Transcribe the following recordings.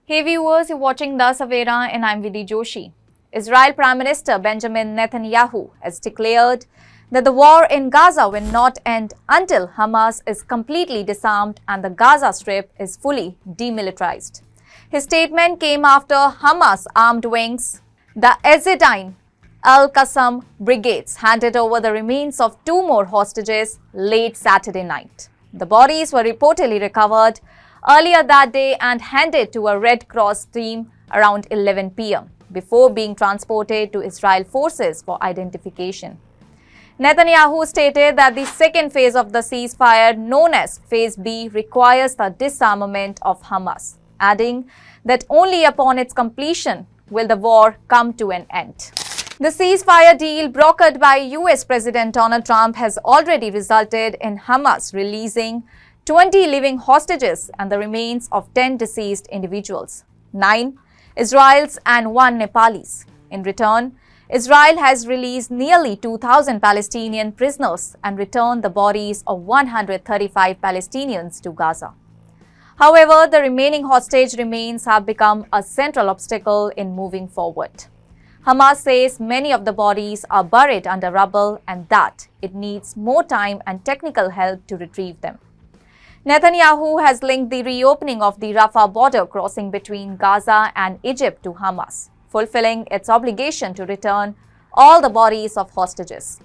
Hey viewers, you're watching The Savera and I'm Vidhi Joshi. Israel Prime Minister Benjamin Netanyahu has declared that the war in Gaza will not end until Hamas is completely disarmed and the Gaza Strip is fully demilitarized. His statement came after Hamas armed wings, the Ezzedine Al-Qassam brigades, handed over the remains of two more hostages late Saturday night. The bodies were reportedly recovered earlier that day and handed to a Red Cross team around 11 p.m. before being transported to Israel forces for identification. Netanyahu stated that the second phase of the ceasefire, known as Phase B, requires the disarmament of Hamas, adding that only upon its completion will the war come to an end. The ceasefire deal brokered by US President Donald Trump has already resulted in Hamas releasing 20 living hostages and the remains of 10 deceased individuals, 9 Israelis and 1 Nepalese. In return, Israel has released nearly 2,000 Palestinian prisoners and returned the bodies of 135 Palestinians to Gaza. However, the remaining hostage remains have become a central obstacle in moving forward. Hamas says many of the bodies are buried under rubble and that it needs more time and technical help to retrieve them. Netanyahu has linked the reopening of the Rafah border crossing between Gaza and Egypt to Hamas, fulfilling its obligation to return all the bodies of hostages.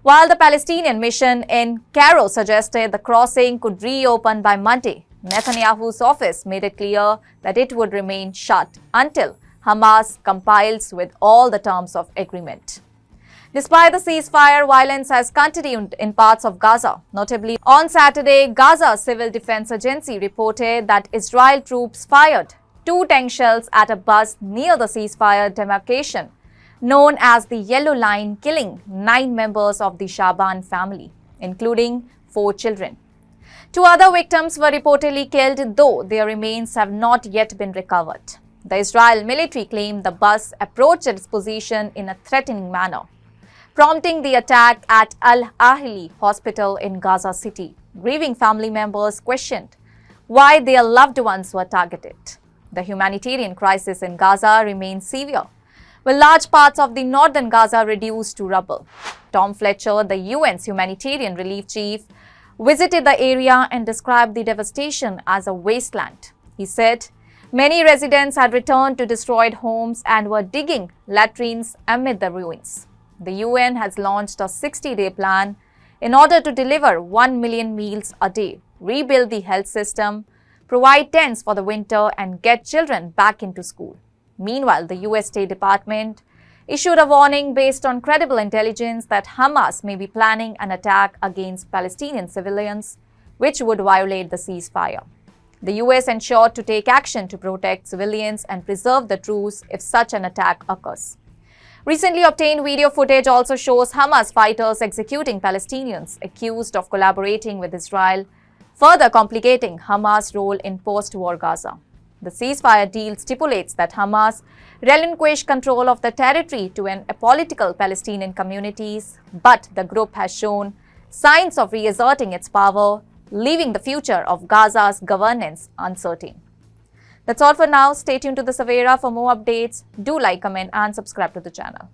While the Palestinian mission in Cairo suggested the crossing could reopen by Monday, Netanyahu's office made it clear that it would remain shut until Hamas complies with all the terms of agreement. Despite the ceasefire, violence has continued in parts of Gaza. Notably, on Saturday, Gaza Civil Defense Agency reported that Israel troops fired 2 tank shells at a bus near the ceasefire demarcation, known as the Yellow Line, killing 9 members of the Shaban family, including 4 children. 2 other victims were reportedly killed, though their remains have not yet been recovered. The Israel military claimed the bus approached its position in a threatening manner, prompting the attack at Al-Ahli hospital in Gaza City. Grieving family members questioned why their loved ones were targeted. The humanitarian crisis in Gaza remains severe, with large parts of the northern Gaza reduced to rubble. Tom Fletcher, the UN's humanitarian relief chief, visited the area and described the devastation as a wasteland. He said many residents had returned to destroyed homes and were digging latrines amid the ruins. The UN has launched a 60-day plan in order to deliver 1 million meals a day, rebuild the health system, provide tents for the winter, and get children back into school. Meanwhile, the US State Department issued a warning based on credible intelligence that Hamas may be planning an attack against Palestinian civilians, which would violate the ceasefire. The US ensured to take action to protect civilians and preserve the truce if such an attack occurs. Recently obtained video footage also shows Hamas fighters executing Palestinians accused of collaborating with Israel, further complicating Hamas' role in post-war Gaza. The ceasefire deal stipulates that Hamas relinquish control of the territory to an apolitical Palestinian communities, but the group has shown signs of reasserting its power, leaving the future of Gaza's governance uncertain. That's all for now. Stay tuned to The Savera for more updates. Do like, comment and subscribe to the channel.